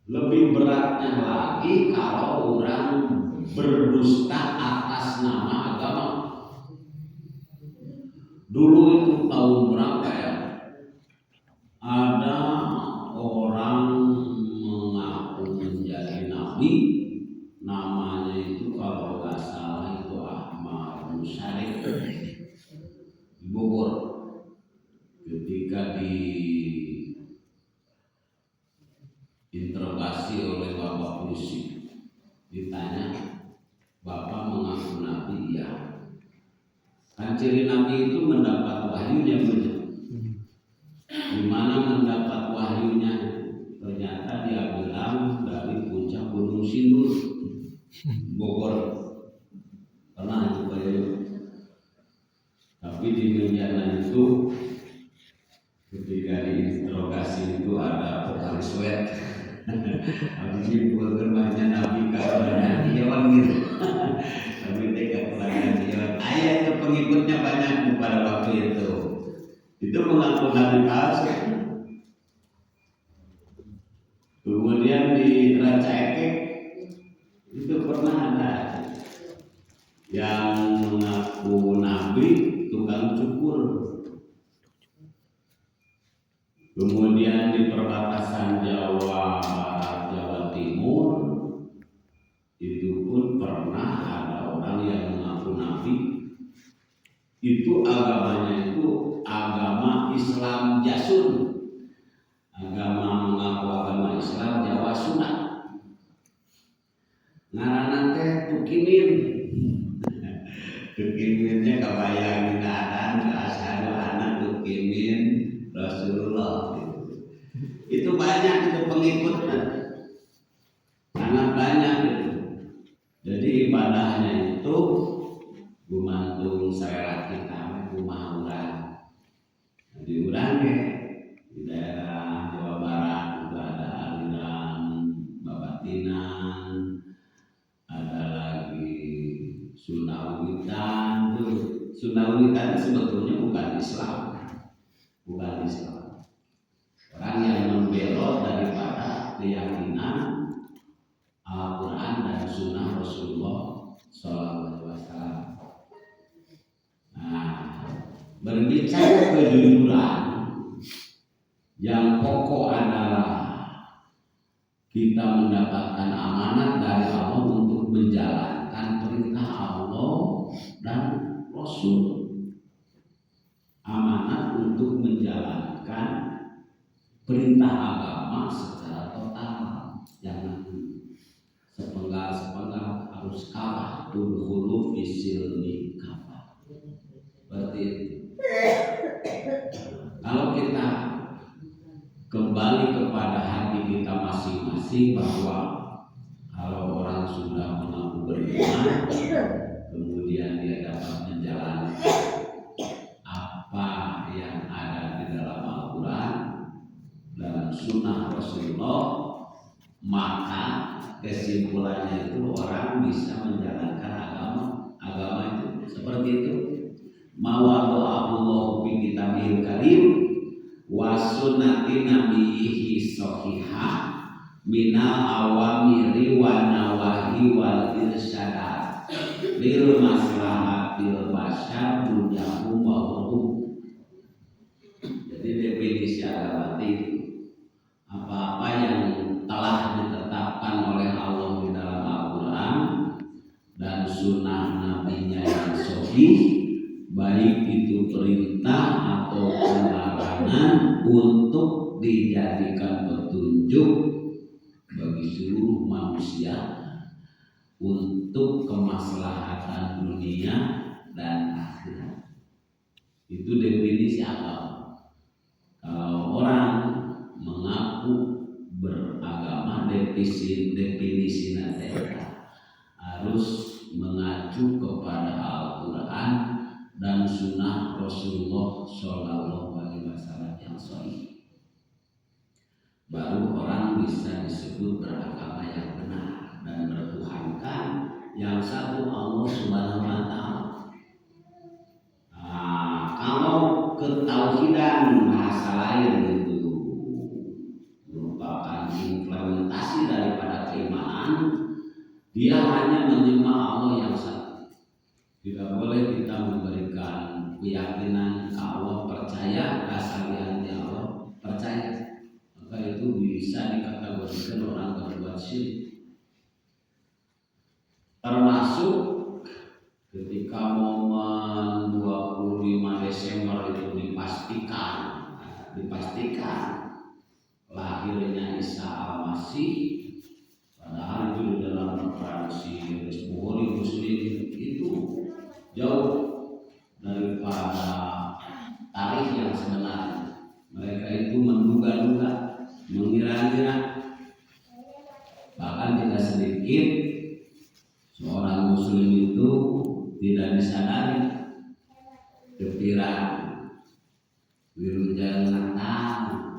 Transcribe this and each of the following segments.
Lebih beratnya lagi kalau orang berdusta atas nama agama. Dulu itu tahun berapa ya? Ada orang mengaku menjadi nabi, namanya itu kalau nggak salah itu Ahmad Musyarif di Bogor. Ketika diinterogasi oleh Bapak Polisi, ditanya, Bapak mengaku nabi? Ya. Kan ciri nabi itu mendapat wahyunya, di mana mendapat wahyunya? Ternyata dia bilang dari puncak Gunung Sindur, Bogor. Pernah itu Pak Yoyo. Tapi di Mediana itu ketika diinterogasi itu ada vokalis wet. Habis itu bermainnya nabi kalau nyanyi hewan gitu. Tapi tidak pernah nyanyi hewan. Ayah itu pengikutnya banyak pada waktu itu. Itu mengaku nabi palsu. Kemudian di Ranca Ekek itu pernah ada yang mengaku nabi tukang cukur. Kemudian di perbatasan Jawa Barat, Jawa Timur itu pun pernah ada orang yang mengaku nabi. Itu agamanya itu agama Islam Jasun. Agama mengaku agama Islam Jawa Sunda. Ngaranna teh Tukimin. Tukiminnya kabayang keadaan asyhadu anna Tukimin Rasulullah. Itu banyak itu pengikutnya. Sangat banyak itu. Jadi ibadahnya itu gumantung selera kita, kumaha urang. Di urang di daerah Jawa Barat juga ada aliran Babatinan, ada lagi Sundawitan. Sundawitan sebetulnya bukan Islam, bukan Islam. Orang yang membelot daripada keyakinan Al-Quran dan Sunnah Rasulullah SAW. Nah, berbicara kejujuran, yang pokok adalah kita mendapatkan amanat dari Allah untuk menjalankan perintah Allah dan Rasul. Amanat untuk menjalankan perintah agama secara total. Jangan sepenggal-sepenggal, harus kalah dulu fisilni kalah. Berarti kalau kita kembali kepada hati kita masing-masing, bahwa kalau orang sudah mengaku beriman, kemudian dia dapat menjalankan apa yang ada di dalam Al-Quran dan Sunnah Rasulullah, maka kesimpulannya itu orang bisa menjalankan agama itu seperti itu. Mawada'allahu bi kitabihil karim wa sunnati nabiyhi shahihah minal awamiri wa nawahi wal irsyadat lil maslahatil basyar dunyahum wa ukhruhum. Jadi definisi agama itu apa-apa yang telah ditetapkan oleh Allah di dalam Al-Quran dan sunnah nabinya yang sahih, baik itu perintah atau larangan, untuk dijadikan petunjuk bagi seluruh manusia untuk kemaslahatan dunia dan akhirat. Itu definisi agama. Kalau orang mengaku beragama, definisi nasihat harus mengacu kepada Al-Quran dan Sunnah Rasulullah SAW yang sahih. Baru orang bisa disebut beragama yang benar dan bertuhankan yang satu Allah Subhanahu wa Ta'ala. Kalau ketauhidan bahasa lain itu merupakan Dia hanya menyembah Allah yang satu. Tidak boleh kita memberikan keyakinan Allah percaya asal di hati Allah percaya, maka itu bisa dikategorikan orang berbuat syirik. Termasuk ketika momen 25 Desember itu dipastikan lahirnya Isa Al-Masih, padahal itu di dalam referensi Bukhari Muslim itu jauh daripada tarikh yang sebenarnya. Mereka itu menduga-duga, mengira-ngira, bahkan tidak sedikit seorang muslim itu tidak disadari kepikiran Wilujeng Natal,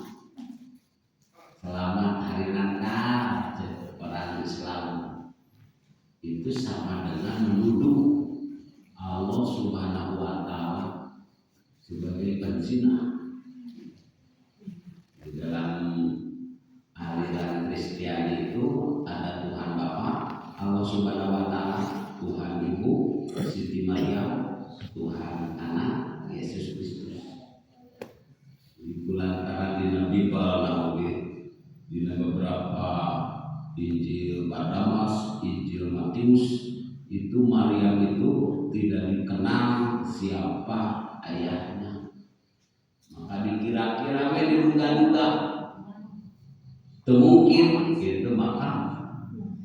selamat hari Natal, orang Islam itu sama dengan menuduh Allah Subhanahu wa Ta'ala sebagai penzina. Di dalam aliran Kristiani itu ada Tuhan Bapa, Allah Subhanahu wa Ta'ala, Tuhan Ibu, Siti Maryam, Tuhan Anak, Yesus Kristus. Di bulan karantina Bible di beberapa Injil Barnabas, Injil Matius, itu Maryam itu tidak dikenal siapa ayahnya. Maka dikira-kira diduga-duga mungkin gitu, maka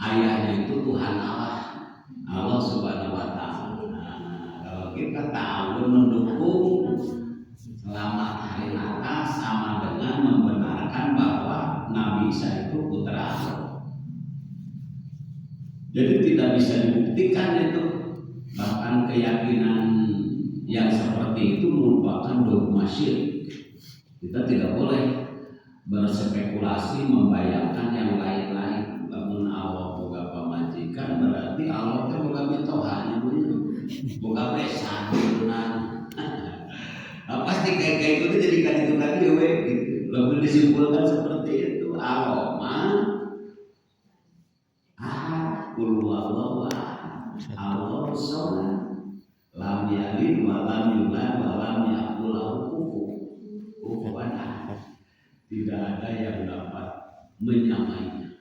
ayahnya itu Tuhan Allah Subhanahu wa Ta'ala. Kalau kita tahu mendukung selamat hari Natal sama dengan membenarkan bahwa Nabi Isa itu putra Allah. Jadi tidak bisa dibuktikan itu. Bahkan keyakinan yang seperti itu merupakan dogma syirik. Kita tidak boleh berspekulasi membayangkan yang lain-lain. Bangun Allah boga pamajikan berarti Allah itu boga mitohanya boga besan pasti kayak gitu jadikan itu tadi gitu. Lebih disimpulkan seperti itu. Allah mah qul huwallahu ahad, Allahu shomad, lam yalid wa lam yulad wa lam yakul lahu kufuwan ahad. Tidak ada yang dapat menyamainya.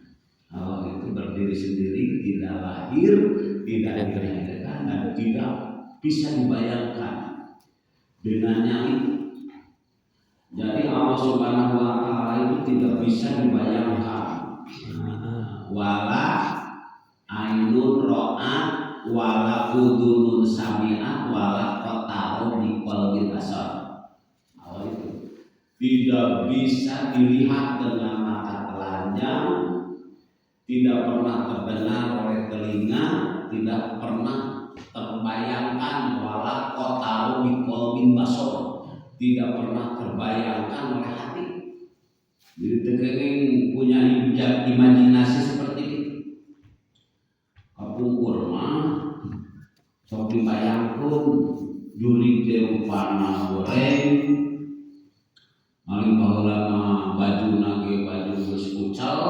Allah itu berdiri sendiri, tidak lahir, tidak dilahirkan, dan tidak bisa dibayangkan dengannya itu. Jadi Allah Subhanahu wa Ta'ala itu tidak bisa dibayangkan. Wala ainun ro'at wala udunun sami'at wala qataru bi qalbi basar. Allah itu tidak bisa dilihat dengan mata telanjang, tidak pernah terdengar oleh telinga, tidak pernah terbayangkan wala qataru bi qalbi basar, tidak pernah terbayangkan oleh hati. Jadi tekenging punya imajinasi seperti itu. Kapung kurma sok dibayangkeun jurig teh rupana goreng, maling baheula mah bajuna ge baju geus kucal,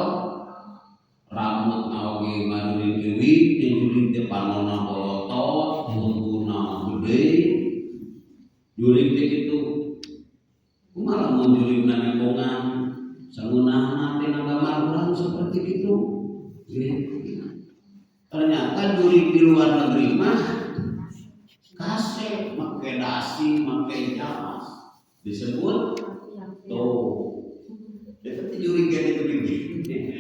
rambut oge ngajurig-jurig, jurig teh panonna bolotot, ungguna gede. Jurig teh kitu. Kumaha mun jurigna nembongan sangunahan teh ngagamar urang seperti itu. Ternyata jurig di luar negeri mah kasih, make dasi, make jas disebut tuh. Itu jurig kan itu begini.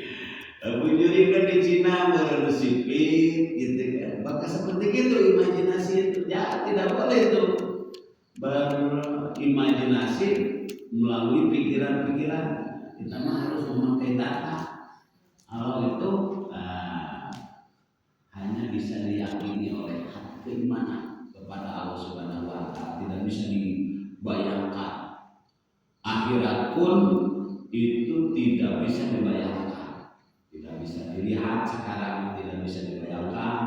Abu jurig kan di Cina baru sipit gitu kan. Maka seperti itu imajinasi itu. Ya tidak boleh itu berimajinasi melalui pikiran-pikiran. Kita mah harus memakai data. Allah itu hanya bisa diyakini oleh keimanan kepada Allah Subhanahu wa Ta'ala, tidak bisa dibayangkan. Akhirat pun itu tidak bisa dibayangkan, tidak bisa dilihat sekarang, tidak bisa dibayangkan,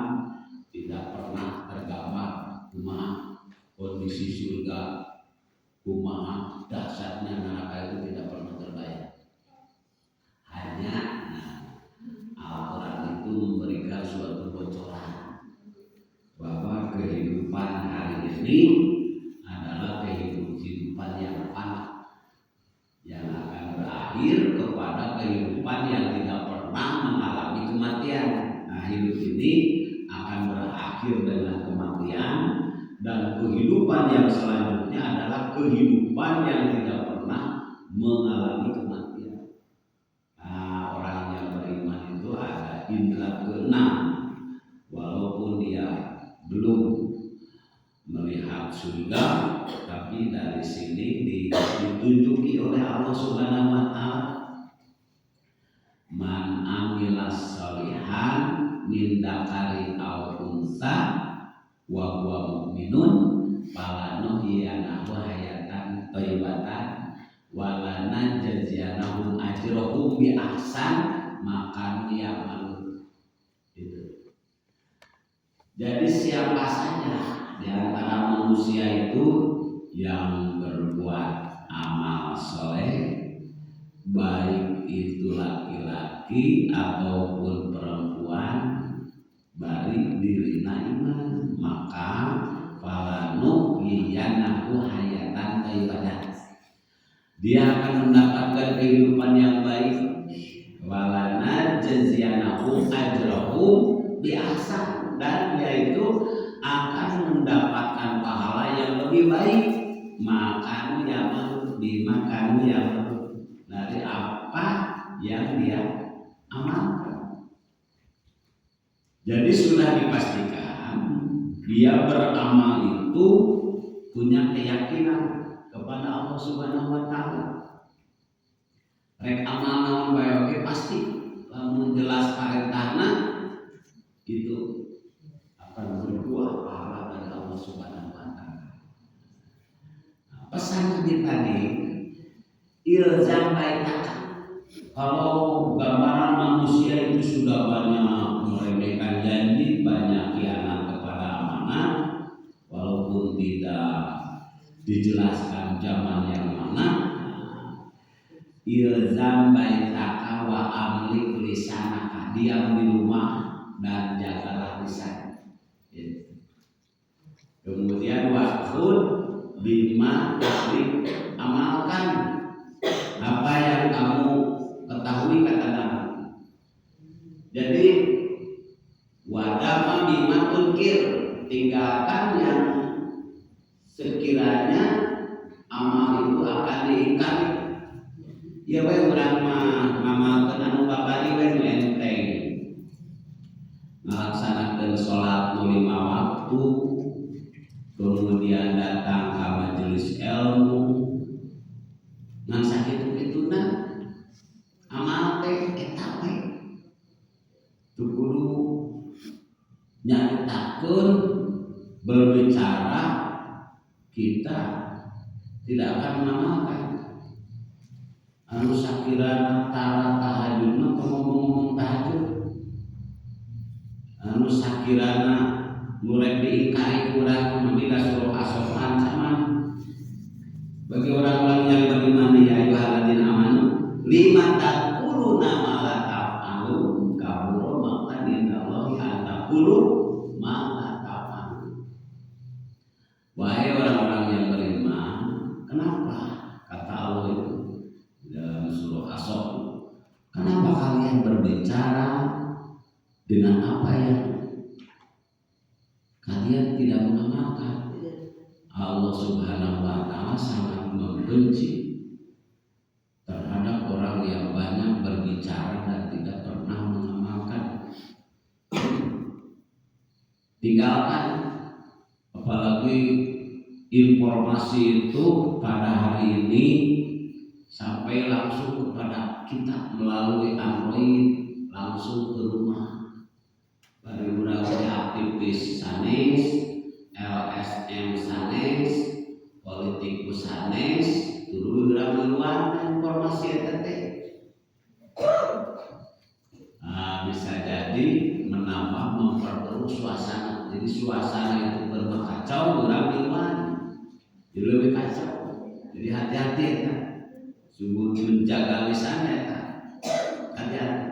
tidak pernah tergambar kumaha kondisi surga, kumaha dahsyatnya neraka itu tidak pernah terbayang. Hanya Al-Quran itu memberikan suatu ini adalah kehidupan yang fana, yang akan berakhir kepada kehidupan yang tidak pernah mengalami kematian. Nah, hidup ini akan berakhir dengan kematian, dan kehidupan yang selanjutnya adalah kehidupan yang tidak pernah mengalami kematian. Nah, orang yang beriman itu ada indera keenam, walaupun dia belum melihat surga, tapi dari sini ditunjuki oleh Allah Subhanahu wa taala, man amila sholihan min dzakarin aw unsa wa huwa mu'minun falanuhyiyanahu hayatan thayyibatan wa lanajziyanahum ajrahum bi ahsan ma kanu ya'malun. Gitu. Jadi siapa saja di antara manusia itu yang berbuat amal soleh, baik itu laki-laki ataupun perempuan, bari dirina iman, maka falanuhyiyanahu hayatan thayyibatan, dia akan mendapatkan kehidupan yang baik, walanajziyanahum ajrahum bi ahsan, dan dia itu akan mendapatkan pahala yang lebih baik, makan yang dimakan yang dari apa yang dia amalkan. Jadi sudah dipastikan dia beramal itu punya keyakinan kepada Allah Subhanahu wa taala. Rek amal naon bae oge pasti lamun jelas parentahna itu akan berbuah pahala dari Allah Subhanahu wa taala. Pesan kita tadi ilzam baitaka. Kalau gambaran manusia itu sudah banyak meremehkan janji, banyak khianat kepada amanah, walaupun tidak dijelaskan zaman yang mana. Ilzam baitaka wa amlik lisanaka, diam di rumah dan jagalah lisan. Kemudian wa'khud bima tasdik, amalkan apa yang kamu ketahui, kata Nabi. Jadi wadama bima tunkir, tinggalkan yang sekiranya amal itu akan diingkari. Ya bae urang mah ngamalkeun anu babari we nu enteng, ngalaksanakeun salat nu 5 waktu, kemudian datang ke majelis ilmu, ngan sakitu-kituna amal teh eta we teu kudu nyaritakeun berbicara, kita tidak akan mengamalkan. Anu sakirana tara tahajudna ngomong-ngomong tahajud, anu sakirana nurek diingkari kurang membina suruh asal ancaman bagi orang-orang yang beriman. Ya ayyuhalladzina amanu lima taquluna ma la taf'alun kabura maqtan indallahi an taqulu ma la taf'alun. Wahai orang-orang yang beriman, kenapa kata Allah itu dalam surah As-Saff, kenapa kalian berbicara dengan apa yang kalian tidak mengamalkan? Allah Subhanahu wa taala sangat membenci terhadap orang yang banyak berbicara dan tidak pernah mengamalkan. Tinggalkan, apalagi informasi itu pada hari ini sampai langsung kepada kita melalui Android, langsung ke rumah. Bari urang aktivis sanes, LSM sanes, politikus sanes, tuluy urang miluan informasi eta teh. Bisa jadi menambah memperkeruh suasana. Jadi suasana itu berkacau, urang miluan jadi lebih kacau. Jadi hati-hati ya, sungguh menjaga lisan ya. Hati-hati.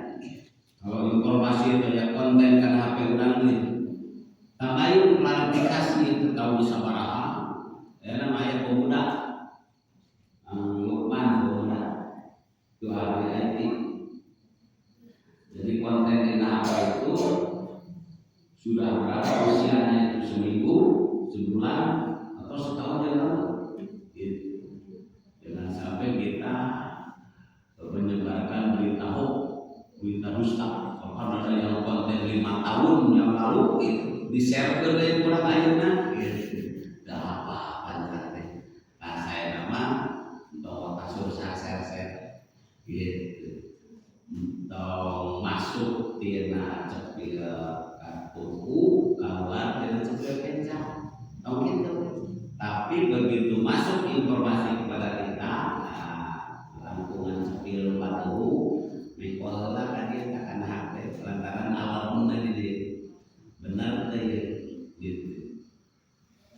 Kalau informasi itu ya konten kan HP urang nih, tambahin klarifikasi itu tahu sabaraha hari IT. Jadi konten Inahapa itu sudah berapa usianya itu, seminggu, sebulan, atau setahun yang lalu. Gitu. Jangan sampai kita menyebarkan berita hoax, berita dusta. Kalau ada yang konten 5 tahun yang lalu itu di-share ke dia kurang ayeuna gitu. Dah apa panjang. Nah, saya nama untuk kasur share gitu. Untuk masuk tina cepil kartuku, keluar tina cepil kencang. Tahu gitu. Tapi begitu masuk informasi kepada kita, lingkungan cepil patuh mengkolah tadi akan hati lantaran awal mulai di benar teh gitu.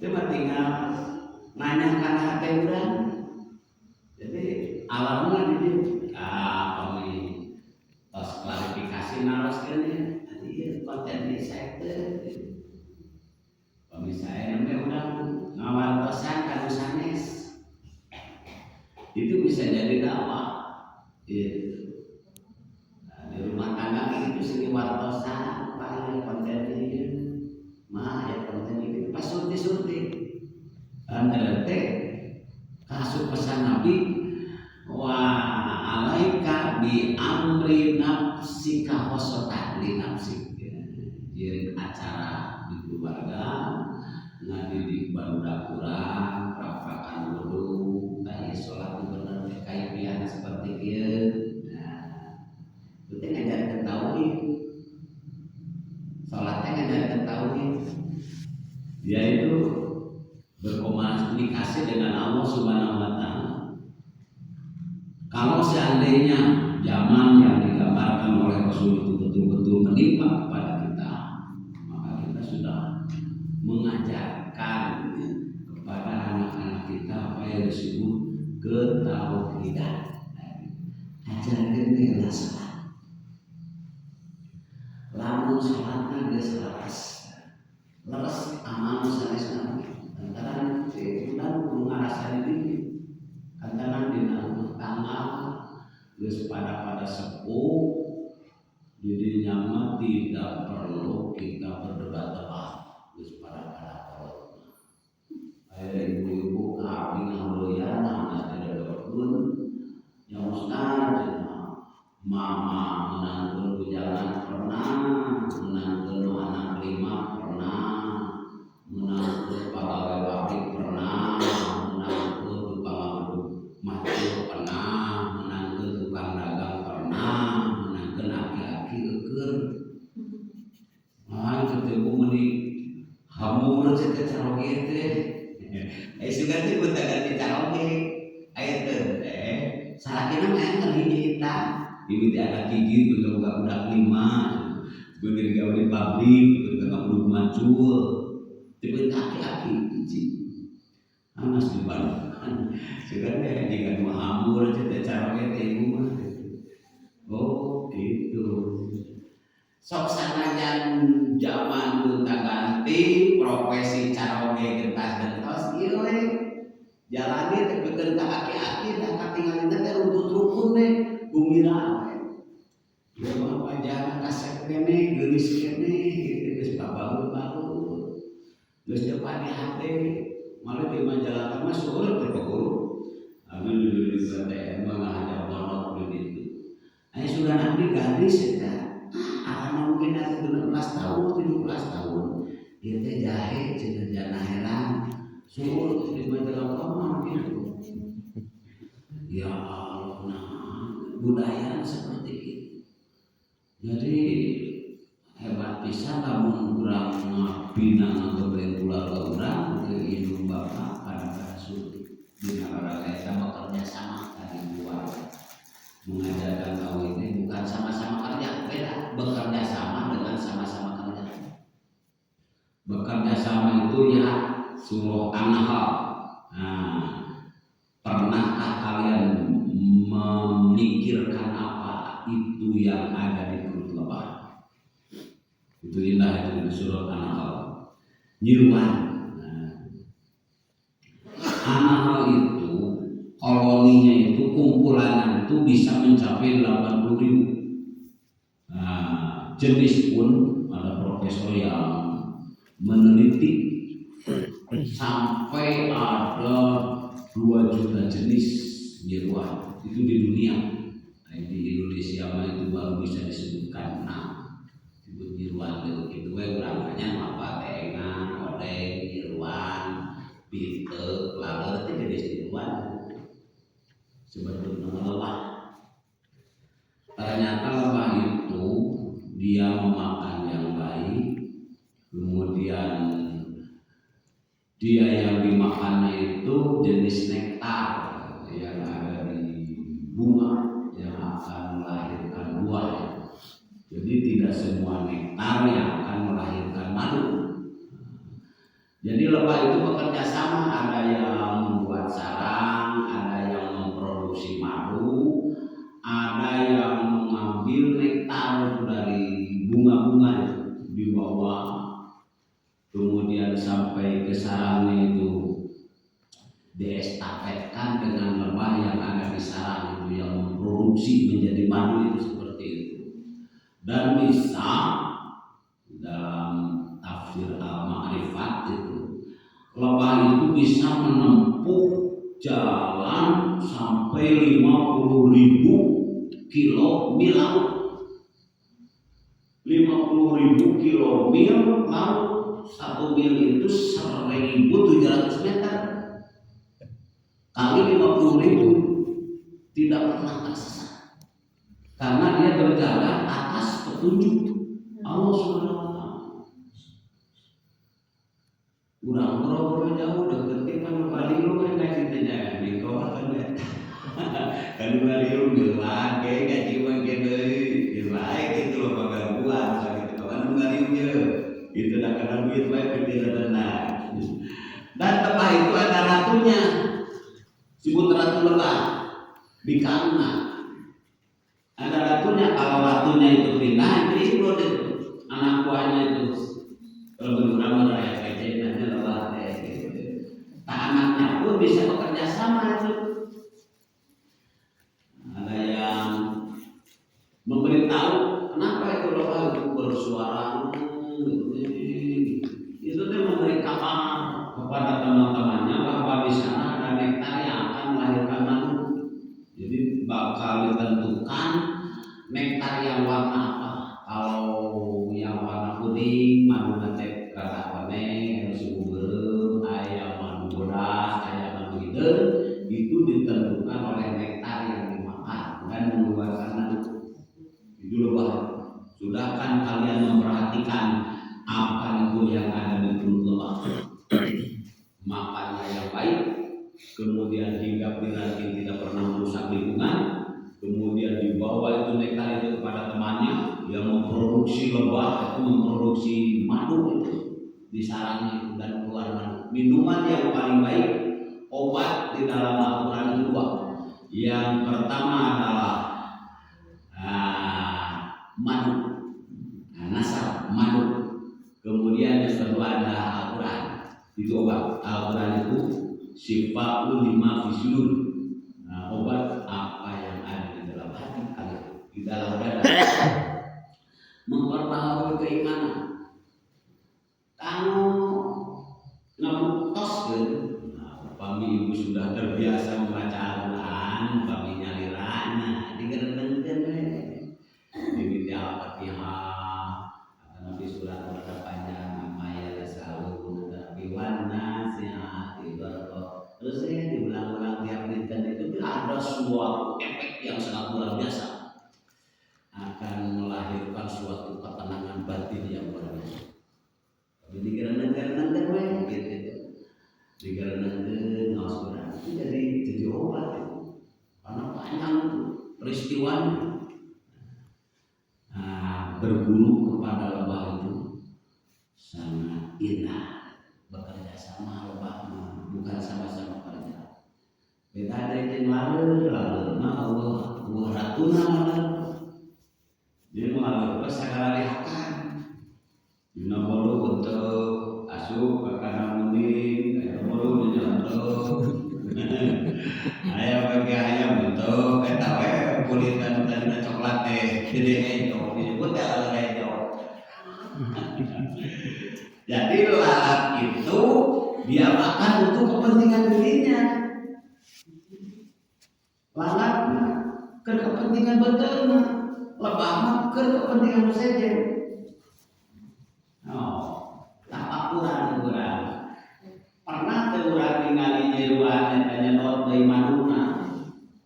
Coba tinggal nanyakan hati urang. Jadi awal mulai di kami tos klarifikasi naroskeun ya. Tadi konten ini saya teh kami saya namanya urang ngawartosan kanu sanes. Itu bisa jadi dakwah. Gitu. Di rumah tangga itu sini wartosan, Pak ya konten ini, mah ya konten ini pas surti. Ternyata kasut pesan Nabi, wa alaika bi amri nafsika khosatan li nafsik. Jadi acara di keluarga, ngadidik barudak urang, rafakan wudu, tanya sholat bener kayak biasa seperti itu. Itu ngajarkan tauhid. Salatnya ngajarkan tauhid. Dia itu berkomunikasi dengan Allah Subhanahu wa taala. Kalau seandainya zaman yang digambarkan oleh Rasul itu betul-betul menimpa kepada kita, maka kita sudah mengajarkan kepada anak-anak kita apa yang disebut ketauhidan. Ajarkan dia salat. Lamun salatna geus leres amal sanes antara bulan kudu ngarasani diri antara dina tanggal geus pada sepuh jadi nyaman tidak perlu kita berdebat-debat geus pada kolot. Aya ibu-ibu kami ngaloyan anak tidak berkebun yang ustaz mama menanggung jalan pernah, menanggung anak 5 pernah, menanggung pegawai pabrik pernah, menanggung tukang macul pernah, menanggung tukang dagang pernah, menanggung aki-aki eker. Nah itu teh meni hamur ceuk caroge teh. Sugan teh buntagan di caroge. Aya teh salakina mah enten hiji kita. Ini anak gigi juga budak 5, bener gawe di pabrik, bener gawe macul, tipe aki-aki hiji. Anas di Bandung, sekarang jika mau hambur cerita cara kita ibu mah. Oh gitu. Sok sanajan zaman gonta-ganti profesi caroge gentas-gentos ieu we. Jalani teh pikeun ka aki-aki da katingalina teh runtut rukun we. Gumira, ya mah panjang kasep kene, geulis kene, geus babagur, geus depan di hate, malah di majalah mah sueueur teh guru. Abi di BTN mah ngajak monot di ditu. Aya sudah nabi gadis eta. Anak mungkin ada 16 tahun, 17 tahun. Ieu teh jahe cenah jana heran. Sueueur di majalah mah gitu. Ya Allah, budaya seperti itu. Jadi hebat pisan lamun urang ngabina ngageblen keluarga urang teu indung bapak kana surti. Dina raraga eta bekerja sama dari luar. Mengajarkan tauhid ini bukan sama-sama kerja, beda. Bekerja sama dengan sama-sama kerja. Bekerja sama itu ya surah An-Nahl. Nah, pernahkah kalian memikirkan apa itu yang ada di perut lebah? Itu indah itu di surah An-Nahl. Nyiruan. An-Nahl itu koloninya itu kumpulan itu bisa mencapai 80.000. Nah, jenis pun ada profesor yang meneliti sampai ada 2 juta jenis jeruan itu di dunia. Nah, di Indonesia mah itu baru bisa disebutkan 6 disebut jeruan itu berangkatnya apa tengan, odeng, jeruan, pitek, laler itu jenis jeruan sebetulnya lebah. Ternyata lebah itu dia memakan yang baik, kemudian dia yang dimakannya itu jenis nektar yang ada di bunga yang akan melahirkan buah. Jadi tidak semua nektar yang akan melahirkan madu. Jadi lebah itu bekerja sama, ada yang membuat sarang, ada yang memproduksi madu, ada yang mengambil nektar dari bunga-bunga di bawah, kemudian sampai ke sarangnya itu diestafetkan dengan lebah yang ada di sarang itu yang memproduksi menjadi madu itu seperti itu. Dan bisa dalam tafsir al-ma'rifat itu lebah itu bisa menempuh jalan sampai 50.000 kilo mil laut. 50.000 kilo mil laut, 1 mil itu 1.700 meter kali 50.000 tidak pernah tersesat karena dia berjalan atas petunjuk Allah Subhanahu wa Ta'ala. Urang boro-boro jauh deket kan baliru kan ceritanya di kawat kan ya. Kan baliru gelang ge gaji mah ge deui baik itu loh pagangguan sakit kawan baliru ge itu dah kana duit bae pikiran tenang. Dan lebah itu ada ratunya, disebut ratu lebah di Kana. Ada ratunya, kalau ratunya itu pindah itu anak buahnya itu berkurang beraya kecil nanti lebah gitu. Nah, anaknya pun bisa bekerja sama itu. Ada yang memberitahu kenapa itu lebah itu bersuara itu dia memberi kabar kepada teman-temannya bahwa di sana ada nektar yang akan melahirkan madu. Jadi bakal ditentukan nektar yang warna apa. Kalau yang warna kuning madu nanti kata kuning, subur, ayam madu bodas, ayam madu hidung itu ditentukan oleh nektar yang dimakan dan mengeluarkan madu. Itu lebah. Sudah kan kalian memperhatikan apa itu yang ada di perut lebah? Makannya yang baik, kemudian hinggap di ranting tidak pernah merusak lingkungan, kemudian dibawa itu nektar itu kepada temannya yang memproduksi lebah itu memproduksi madu itu di sarangnya dan keluar madu. Minuman yang paling baik, obat di dalam Al-Quran itu 2. Yang pertama adalah madu, nasab madu. Kemudian yang kedua adalah Al-Quran. Itu obat. Al-Quran itu syifaa'un lima fi sudur. Nah, obat apa yang ada di dalam hati kalian, di dalam dada. Memperbaharui keimanan. Kamu ngebuktos kan? Pami ibu sudah terbiasa membaca Al-Quran, pami nyaliran, digerendengkeun we. Di Al-Fatihah, Nabi surat panjang, Maya Rasul, Nabi Wana, Sihat, Ibarat. Terus saya diulang-ulang tiap dinten itu ada suatu efek yang sangat luar biasa, akan melahirkan suatu ketenangan batin yang luar biasa. Tapi digerendeng-gerendeng we gitu. Digerendeng ngaos Quran itu jadi obat itu. Karena panjang itu peristiwanya. Berguru kepada lebah itu sangat indah. Bekerja sama lebah bukan sama-sama kerja. Beda dari yang lalu Allah ratuna dia mengalir ke segala lihakan. Dina bolu untuk asup ke kanan munding, kayak bolu di jalan Ayam bagi ayam betul, kita kulit dan coklat teh, jadi itu disebut itu. Jadi lalat itu dia makan untuk kepentingan dirinya. Lalat ke kepentingan betul, lebah ke kepentingan saja. Oh, tak ukuran. Pernah terurang ningali jeruan tanya not dari maduna.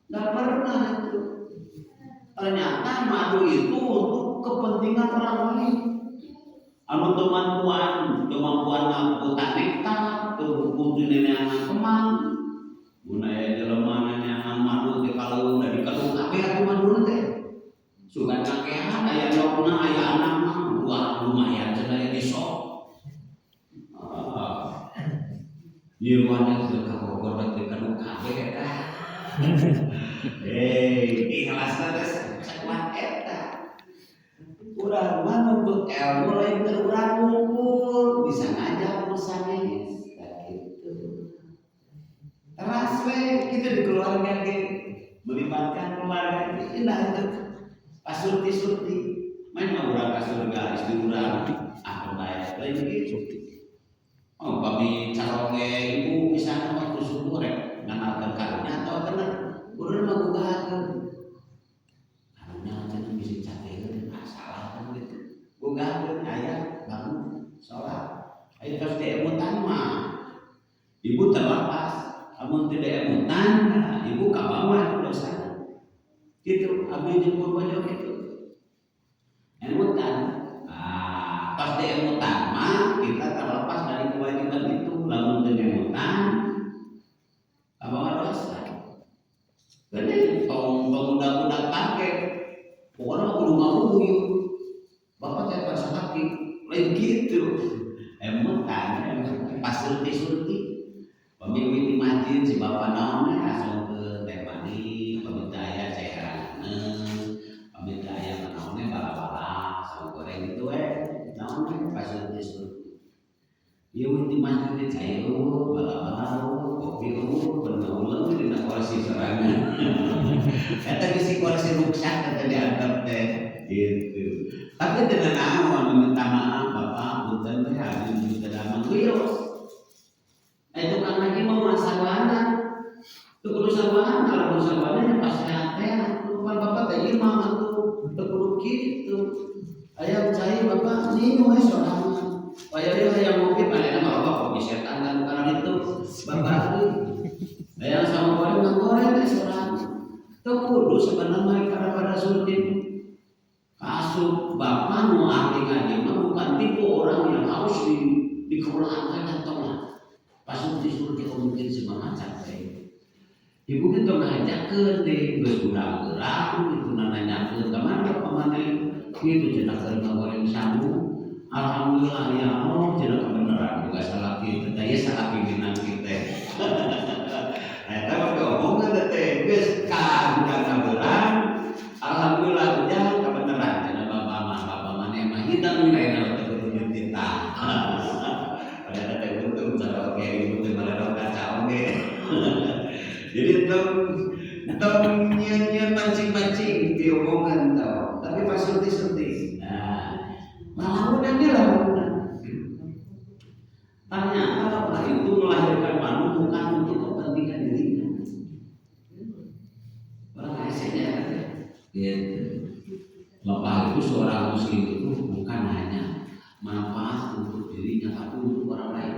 Nggak pernah itu. Ternyata madu itu untuk kepentingan orang lain. Anu kemampuan ngangkutan nektar, untuk nenek anak kemang. Bunaya jelema nenek madu teh kalau dari kedung kabeh atuh maduna teh. Sugan kakean aya nyokna aya anakna, wah lumayan cenah di sok. Yewana teu kabogor teh kedung kabeh eta. Ikhlasna teh sakuat eta. Urang mah nuntut ilmu lain teu urang ngumpul, bisa ngajak sanes gitu. Teras we kitu di keluarga ge melibatkan keluarga indah itu. Pasurti-surti main mah urang ka surga istri urang bayar lain gitu. Oh bami calon ibu misalnya waktu subuh rek nganalkeun karunya atau bener urang mah gugakeun. Karunya cenah bisa cakeun salah kan gitu. Gugakeun aya bangun salat. Aya tos deemutan mah ibu terlepas, amun teu deemutan ibu ka bawah dosa. Gitu, abdi jeung bojo gitu. Emutan. Pas deemutan mah kita terlepas dari kewajiban itu. Lamun teu deemutan ka bawah dosa. Gede tong budak-budak pake. Pokoknya kudu ngabuyut. Bapak teh pas sakit lain gitu. Emutan, pasurti-surti. Pemimpin di masjid si bapak naon langsung ke teh mani, pemintaya seheranna, pemintaya naonnya bala-bala, sama goreng itu naon pasurti-surti. Ieu di masjid teh cair bala-bala, kopi bener-bener dina kursi sorangan. Eta bisi kursi ruksak teh dianggap teh gitu. Tapi dengan naon minta maaf bapak punten teh abdi teu damang wios. Itu kan lagi mau masawana. Itu kudu sawana, kalau kudu sawana pas sehat teh bukan bapak teh imam atuh teu kudu kitu. Aya cai bapak ninu we sorangan. Aya ieu aya ngopi panena mah bapak kopi setan kan karena itu bapak aya sama goreng teh sorangan. Teu kudu sebenarnya pada surti. Kasut bapak nu ahli ngaji mah bukan tipe orang yang harus dikelolaan dan tolak. Pasurti-surti mungkin semacam teh. Ibu kita ngajakeun teh geus urang-urang itu nanyakeun ka mana pamane kitu cenah keur ngagoreng sangu. Alhamdulillah ya Allah cenah kebenaran juga salah kitu teh salah pimpinan kita. Eta mah omongan teh geus ka budak ngagoreng. Alhamdulillah udah kebenaran cenah bapak maneh mah hidang lain teh kudu nyutinta. Padahal teh untung cara oke ibu teh malah kacau ge. Jadi tong nyian mancing-mancing diomongan tau, tapi pas surti-surti. Nah, malah udah ternyata Allah itu melahirkan manusia bukan untuk kepentingan dirinya. Orang aslinya gitu. Lepas itu seorang muslim itu bukan hanya manfaat untuk dirinya tapi untuk orang lain.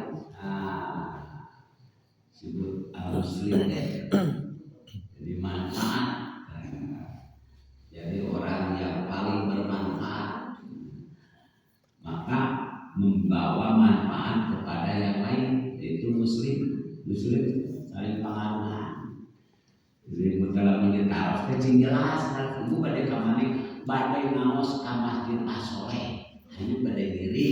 Disebut al-muslim jadi manfaat. Jadi orang yang paling bermanfaat maka membawa manfaat kepada yang lain, yaitu muslim saling pengaruhan. Jadi dalam menyetaros kecing jelas ibu badai kamari badai ngaos ka masjid As-Soleh hanya badai diri.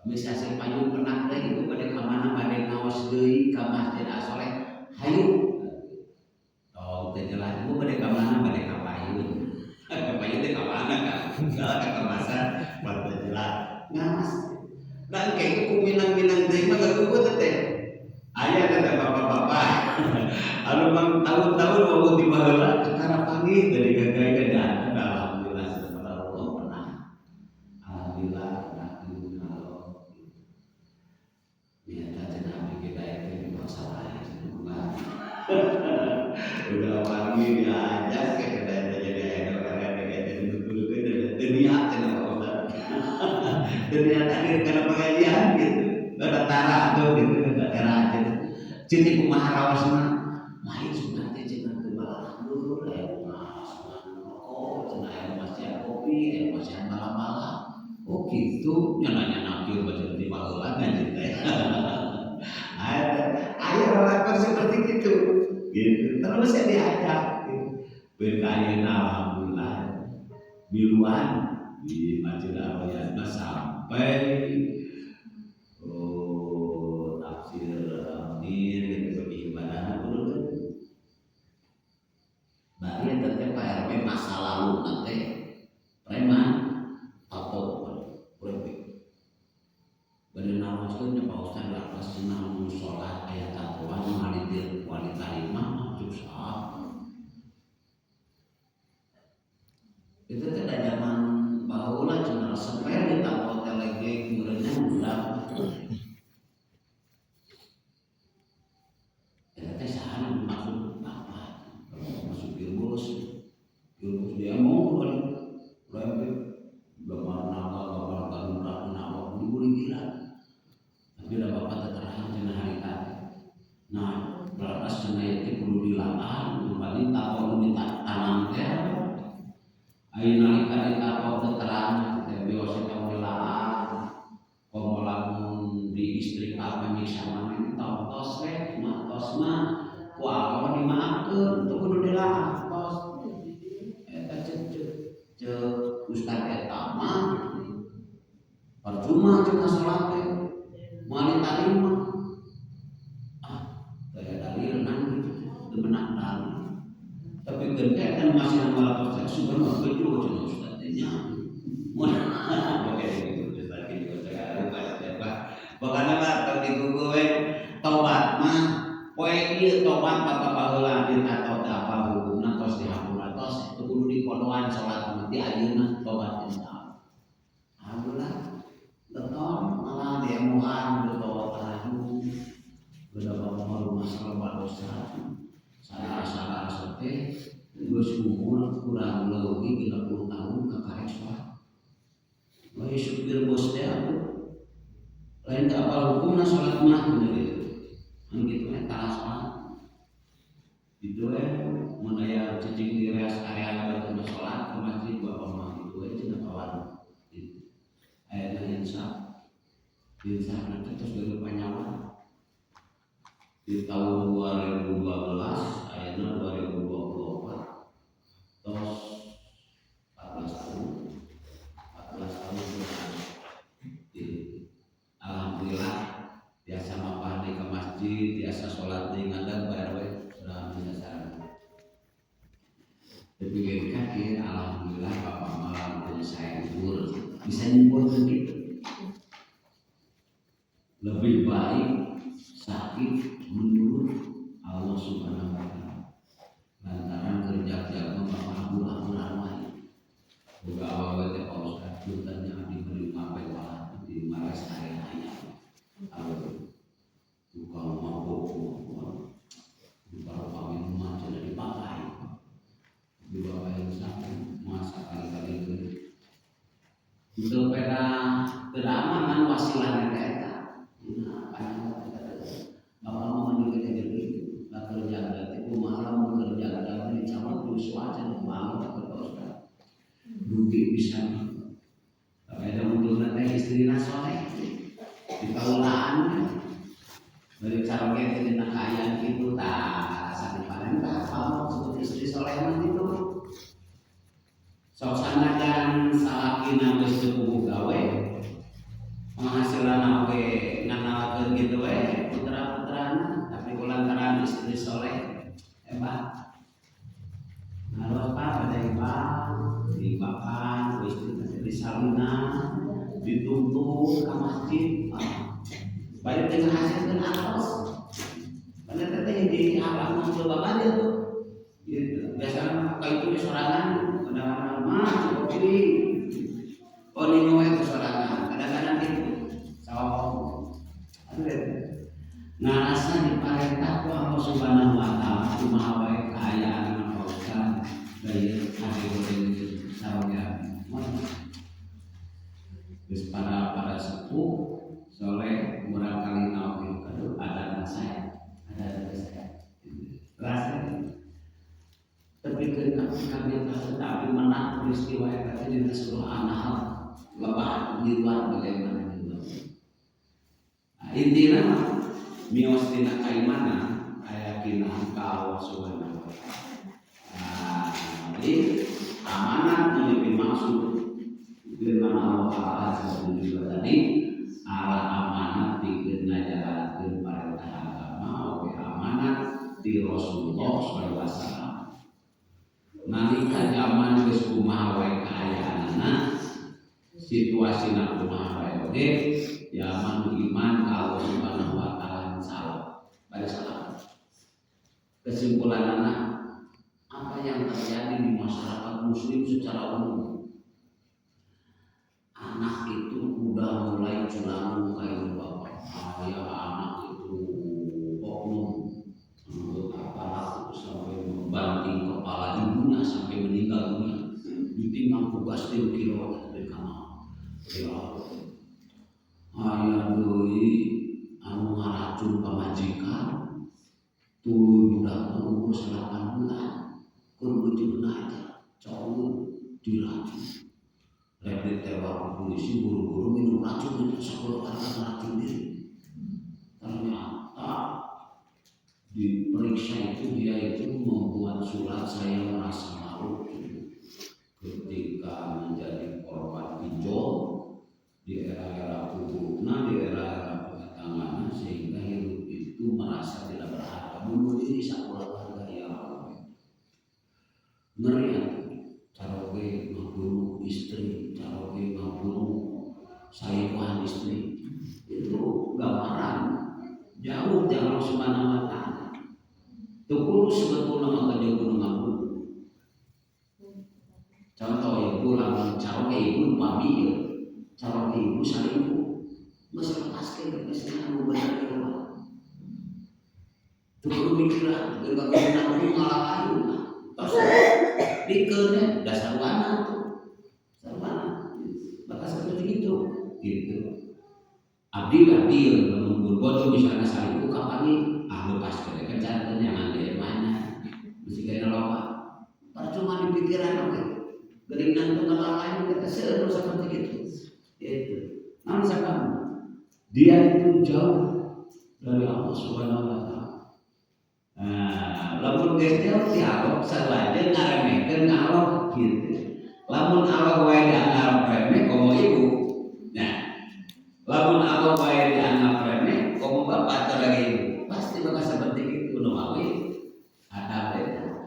Bisa si payung kenang teh ibu badai kamana badai ngaos deui ka masjid As-Soleh hayu. Oh teh jelas ibu badai kamana badai ka payung. Ka payung teh ka mana kan? Enggak ka kemasan badai jelas. Ngaos. Dan kayak kuminang-minang teh mah gagugu teh. Aya kata bapak-bapak tahun-tahun mau di baheula karena panggil dari gagai ke dan alhamdulillah setelah Allah pernah alhamdulillah kalau ya cenah kita itu masalah udah panggil diajak ke kedai jadi enak karena jadi dulu kan dunia dunia tadi karena pengajian gitu ada tara tuh gitu ada tara aja jadi kumaha rawasna lain sunat cenah teu balah dulu mas oh cenah masih kopi masih malam-malam oh gitu nyana kieu baca di baheula kan teh ada orang seperti itu gitu terus saya diajak gitu. Berkain alhamdulillah biluan di Masjid Al-Royan sampai tafsir Amir gitu beribadah dulu nah ini tetap Pak RW masa lalu nanti preman atau berarti benar maksudnya Pak Ustaz lapas senang sholat ayat tatuan halidir wanita imam susah itu tidak zaman bahula cuma sepele ditambah telege kemudiannya mudah ya teh sahana maksud apa masuk ilmus dia mau lagi gambar naga dibuli gila tapi udah bapak terang cenah hari tadi nah beras cenah itu perlu dilakukan kembali takut minta tanam teh ayeuna nalika ditapau terang teh biasa kawilaan pemolamun di istri apa nyiksa mami tos we tos mah ku apa dimaafkeun teu kudu dilakukan tos eta ceuk ustaz eta mah percuma cenah salat teh moal diterima kayak dalil nan demenak dalil tapi kan masih nama apa sudah mah bejo cenah ustaznya mun pakai gitu ustaz gitu saya lupa pokoknya mah tadi gue tobat mah poe ieu tobat bapak baheula atau apa hukumna tos dihapura tos teu kudu dipodoan salat mati ayeuna tobat insyaallah alhamdulillah betul malah dia muhan betul tahajud berapa malu masalah dosa salah seperti geus umur kurang leuwih 30 tahun kakarek sholat we supir bos teh lain teu apal hukumna sholat mah gitu an gitu tara sholat itu mun aya cicing di area batur sholat ke masjid bapak mah itu cenah kawan aya insya nanti terus dari penyawa di tahun 2012 akhirnya 2024 terus 14 tahun alhamdulillah biasa mapan di ke masjid biasa sholat di ngadang Pak RW sudah bisa dipikirkan ya alhamdulillah bapak malam dari saya libur bisa nyebut begitu lebih baik sakit menurut Allah Subhanahu wa taala lantaran kerja bapak bulan wae boga awewe teh paus kadutannya diberi mape walah di mares area awewe tukang mabok di baru minuman jadi dipakai di bawah yang sampai masa kali-kali itu peda aman kan wasilah eta bapak mau menduga jadi kerja berarti malam bekerja dari camat terus wajan malam terus dugi bisa ada untuk nanti istri nasoleh di kaulaan dari cara kita di nakayaan itu tak sakit panen tak kalau seperti istri soleh itu suasana dan salakina wis cukup gawe penghasilan awe nganalkeun gitu we putra-putrana tapi kulantaran istri soleh hebat naruh apa pada dibakan istri disalina dituntun ke masjid banyak dengan hasilkan atas banyak teteh di alam coba banyak tuh Gitu. Biasanya kalau itu di sorangan, kadang-kadang mah kopi, oh nino itu sorangan, kadang-kadang itu sawah. Nah, rasa diparentah ku Allah Subhanahu wa taala kumaha wae kaayaan manusia dari hadirin sareng Terus para sepuh soleh barangkali tahu itu ada saya, rasa tapi kami tapi menang peristiwa yang tadi di seluruh anak lepas di luar bagaimana juga. Intinya mios tina kaimanan keyakinan ka Allah Subhanahu wa taala. Jadi amanat yang dimaksud dengan Allah Azza juga tadi ala amanat dikeuna jalankeun perintah agama oge amanat di Rasulullah sallallahu alaihi wasallam. Nalika zaman geus kumaha wae kaayaanna situasina kumaha wae oge zaman iman ka Allah Subhanahu wa taala insyaallah. Pada salam. Kesimpulanna apa yang terjadi di masyarakat muslim secara umum? Anak itu udah mulai curang kayak bapak. Ya anak itu oknum apa sampai membanting kepala ibunya sampai meninggal dunia. Ditinggal tugas 3 kilo dari kamar. Ya ayah deui anu ngaracun pamajikan tuluy budak umur 8 bulan keur beujeuhna aja cowok diracun. Rek ditewak polisi buru-buru minum racun itu sekolah karena racun diri. Ternyata diperiksa itu dia itu membuat surat saya merasa malu ketika menjadi korban pinjol di era-era kuburna, di era-era pengatangan sehingga hidup itu merasa tidak berharga. Bunuh diri sekolah warga ya Allah. Ngeri caroge ngabunuh istri, caroge ngabunuh sayuan istri, itu gambaran jauh dari Allah Subhanahu wa taala. Teu kudu sebetulna mah kajeun ngabunuh. Contoh ibu lamun caroge ibu pami ya, caroge ibu salingkuh, geus lepaskeun geus anu bener ieu. Teu kudu mikiran, geus ngabunuh ngalahin. Tos dikeun dasar wana tuh. Sarwana. Bakal seperti itu. Gitu. Abdi lah dieu lamun bodoh misalnya salingkuh kapani lepas ke kencan jangan dia mana. Mesti kaya loba. Percuma di pikiran oke. Geuningan tuh ngalahin kita seueur seperti itu. Gitu. Namun sakam dia itu jauh dari Allah Subhanahu wa taala. Lamun geus jauh dialog sabaja ngaremekeun Allah gitu. Lamun Allah wae dianggap remeh komo ibu. Nah, lamun Allah wae dianggap remeh komo bapak atau lagi ibu. Pasti bakal seperti itu numawi.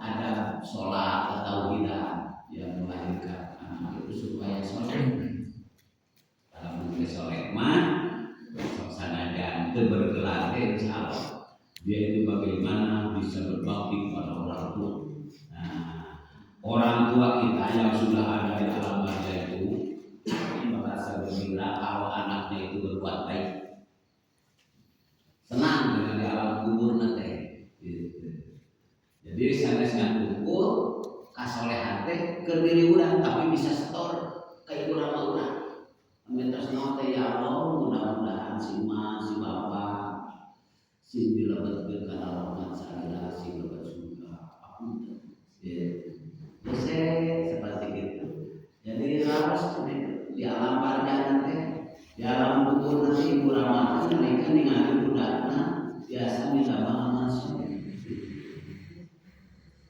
Ada sholat atau tidak yang melahirkan anak itu supaya soleh. Dalam soleh mah sanajan teu bergelar insyaallah. Dia itu bagaimana bisa berbakti kepada orang tua. Nah, orang tua kita yang sudah ada di alam barzah itu merasa gembira kalau anaknya itu berbuat baik, senang dengan di alam kubur nanti. Gitu. Jadi sanesna ukur kasolehan teh keur diri urang tapi bisa setor ka ibu rama urang. Minta teh ya Allah mudah-mudahan si ma si bapak sing dilebetkeun kana rahmat sareng sing lebet surga. Aku seperti itu. Jadi harus di alam barzah nanti, di alam kubur nanti ibu ramah mereka ningali budakna biasa minta masuk.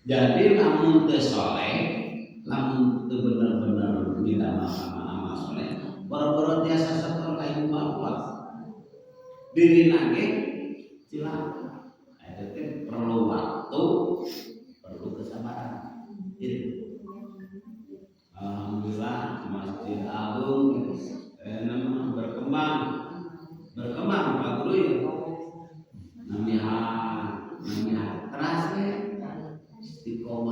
Jadi lamun teu saleh, lamun teu bener-bener minta amal saleh, boro-boro tiasa setor ka ibu bapak. Diri nage cilaka. Itu perlu waktu, perlu kesabaran. Gitu. Alhamdulillah Masjid Agung berkembang Pak Guru ya. Namiha terasnya istiqomah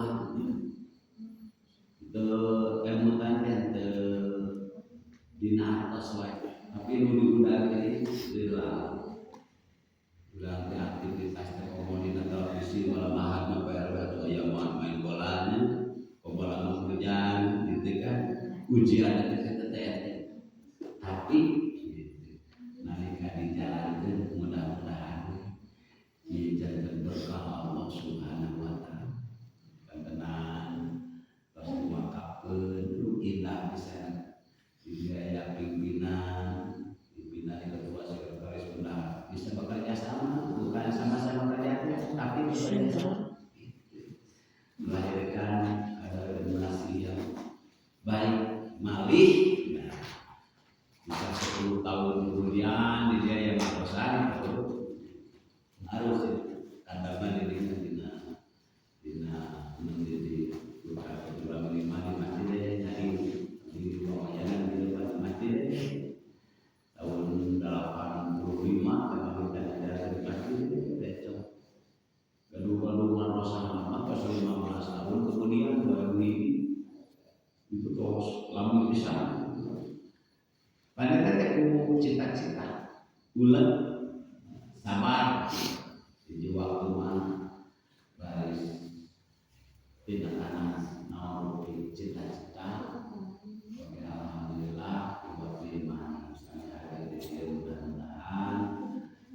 sesuai. Tapi nu diundang ini dilarang. Ulang aktivitas komunitas televisi malam PRW atau yang main bolanya, bola kerjaan, gitu kan, ujian TTT. Tapi nalika dijalankan mudah-mudahan dijadikan berkah Allah Subhanahu wa taala. Kentenan terus diwakafkeun indah bisa biaya pimpinan ketua sekretaris bendahara bisa bekerja sama, bukan sama-sama kerja tapi bekerja sama melahirkan generasi yang baik malih. Bisa 10 tahun kemudian dia yang makosan harus kandangan ini dina menjadi beberapa bulan lima di masjid dari di wawayanan di depan masjid tahun 85 kami ada di masjid besok kedua dosa lama pas 15 tahun kemudian baru ini itu terus lama bisa. Pada ketika cita-cita bulan sabar di waktu mana baris tidak panas mau cita-cita. Oke, alhamdulillah buat iman saya hari ini mudah-mudahan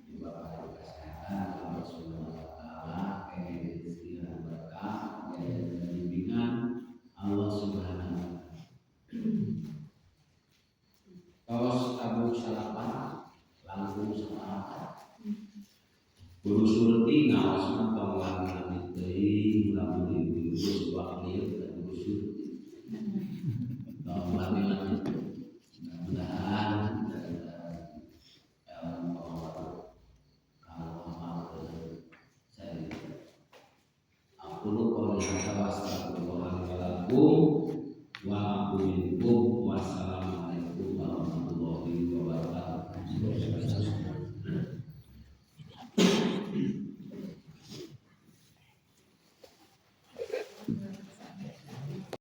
dibawa kesehatan Allah Subhanahu wa taala rezeki dan berkah dan bimbingan Allah Subhanahu wa taala. Kalau kamu salapan langsung salapan kudu surti ngawas pengelolaan kami teuing lamun ibu sebuah dia kudu surti mudah-mudahan saya aku lupa wassalamualaikum warahmatullahi wabarakatuh.